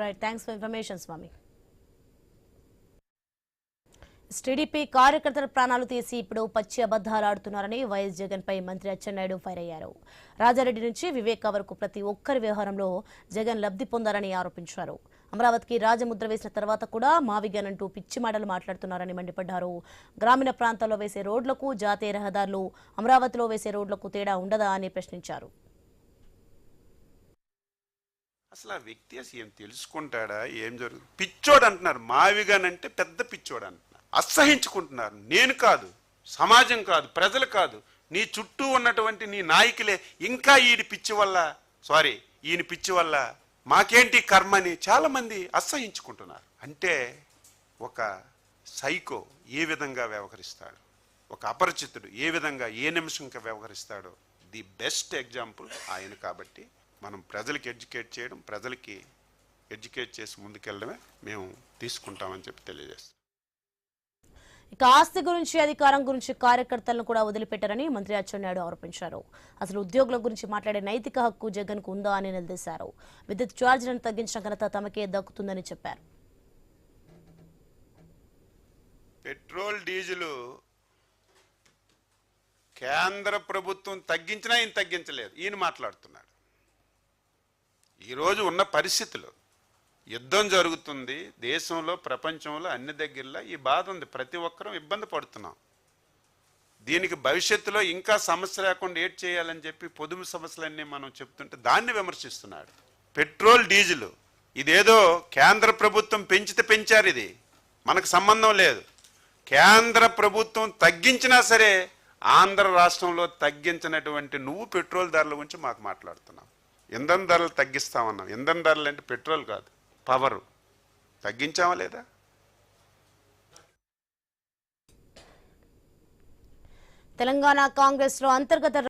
Right, thanks for information Swami. TDP కార్యకర్తల ప్రాణాలు తీసి ఇప్పుడు పచ్చి అబద్దాలు ఆడుతున్నారని వైఎస్ జగన్ పై మంత్రి అచ్చెన్నాయుడు ఫైర్ అయ్యారు. రాజారెడ్డి నుంచి వివేక వరకు ప్రతి ఒక్కరి వ్యవహారంలో జగన్ లబ్ధి పొందారని ఆరోపించారు. అమరావతికి రాజముద్ర వేసిన తర్వాత కూడా మావిగన్ అంటూ పిచ్చి మాటలు మాట్లాడుతున్నారని మండిపడ్డారు. గ్రామీణ ప్రాంతాల్లో వేసే రోడ్లకు, జాతీయ రహదారులు, అమరావతిలో వేసే రోడ్లకు తేడా ఉండదా అని ప్రశ్నించారు. అసలు ఆ వ్యక్తి అసలు ఏం తెలుసుకుంటాడా, ఏం జరుగుతుంది? పిచ్చోడు అంటున్నారు. మావిగన్ అంటే పెద్ద పిచ్చోడు అంటున్నారు. అసహించుకుంటున్నారు. నేను కాదు, సమాజం కాదు, ప్రజలు కాదు, నీ చుట్టూ ఉన్నటువంటి నీ నాయకులే ఇంకా ఈయన పిచ్చి వల్ల మాకేంటి కర్మని చాలా మంది అసహించుకుంటున్నారు. అంటే ఒక సైకో ఏ విధంగా వ్యవహరిస్తాడు, ఒక అపరిచితుడు ఏ విధంగా ఏ నిమిషంగా వ్యవహరిస్తాడో ది బెస్ట్ ఎగ్జాంపుల్ ఆయన. కాబట్టి మనం ప్రజలకి ఎడ్యుకేట్ చేయడం, ప్రజలకి ఎడ్యుకేట్ చేసి ముందుకెళ్ళడమే మేము తీసుకుంటామని చెప్పి తెలియజేస్తాం. ఇక ఆస్తి గురించి, అధికారం గురించి కార్యకర్తలను కూడా వదిలిపెట్టారని మంత్రి అచ్చెన్నాయుడు ఆరోపించారు. అసలు ఉద్యోగుల గురించి మాట్లాడే నైతిక హక్కు జగన్ కు ఉందా అని నిలదీశారు. విద్యుత్ ఛార్జీలను తగ్గించిన ఘనత తమకే దక్కుతుందని చెప్పారు. పెట్రోల్, డీజిల్ కేంద్ర ప్రభుత్వం తగ్గించినా ఈయన తగ్గించలేదు. ఈయన మాట్లాడుతున్నాడు. ఈరోజు ఉన్న పరిస్థితులు, యుద్ధం జరుగుతుంది దేశంలో, ప్రపంచంలో అన్ని దగ్గరలో ఈ బాధ ఉంది. ప్రతి ఒక్కరూ ఇబ్బంది పడుతున్నాం. దీనికి భవిష్యత్తులో ఇంకా సమస్య లేకుండా ఏడ్ చేయాలని చెప్పి పొదుపు సమస్యలన్నీ మనం చెప్తుంటే దాన్ని విమర్శిస్తున్నాడు. పెట్రోల్, డీజిల్ ఇదేదో కేంద్ర ప్రభుత్వం పెంచారు, ఇది మనకు సంబంధం లేదు. కేంద్ర ప్రభుత్వం తగ్గించినా సరే ఆంధ్ర రాష్ట్రంలో తగ్గించినటువంటి నువ్వు పెట్రోల్ ధరల గురించి మాకు మాట్లాడుతున్నావు. ఇంధన ధరలు తగ్గిస్తామన్నావు. ఇంధన ధరలు అంటే పెట్రోల్ కాదు, పవరు. తగ్గించామా లేదా? తెలంగాణ కాంగ్రెస్ లో అంతర్గత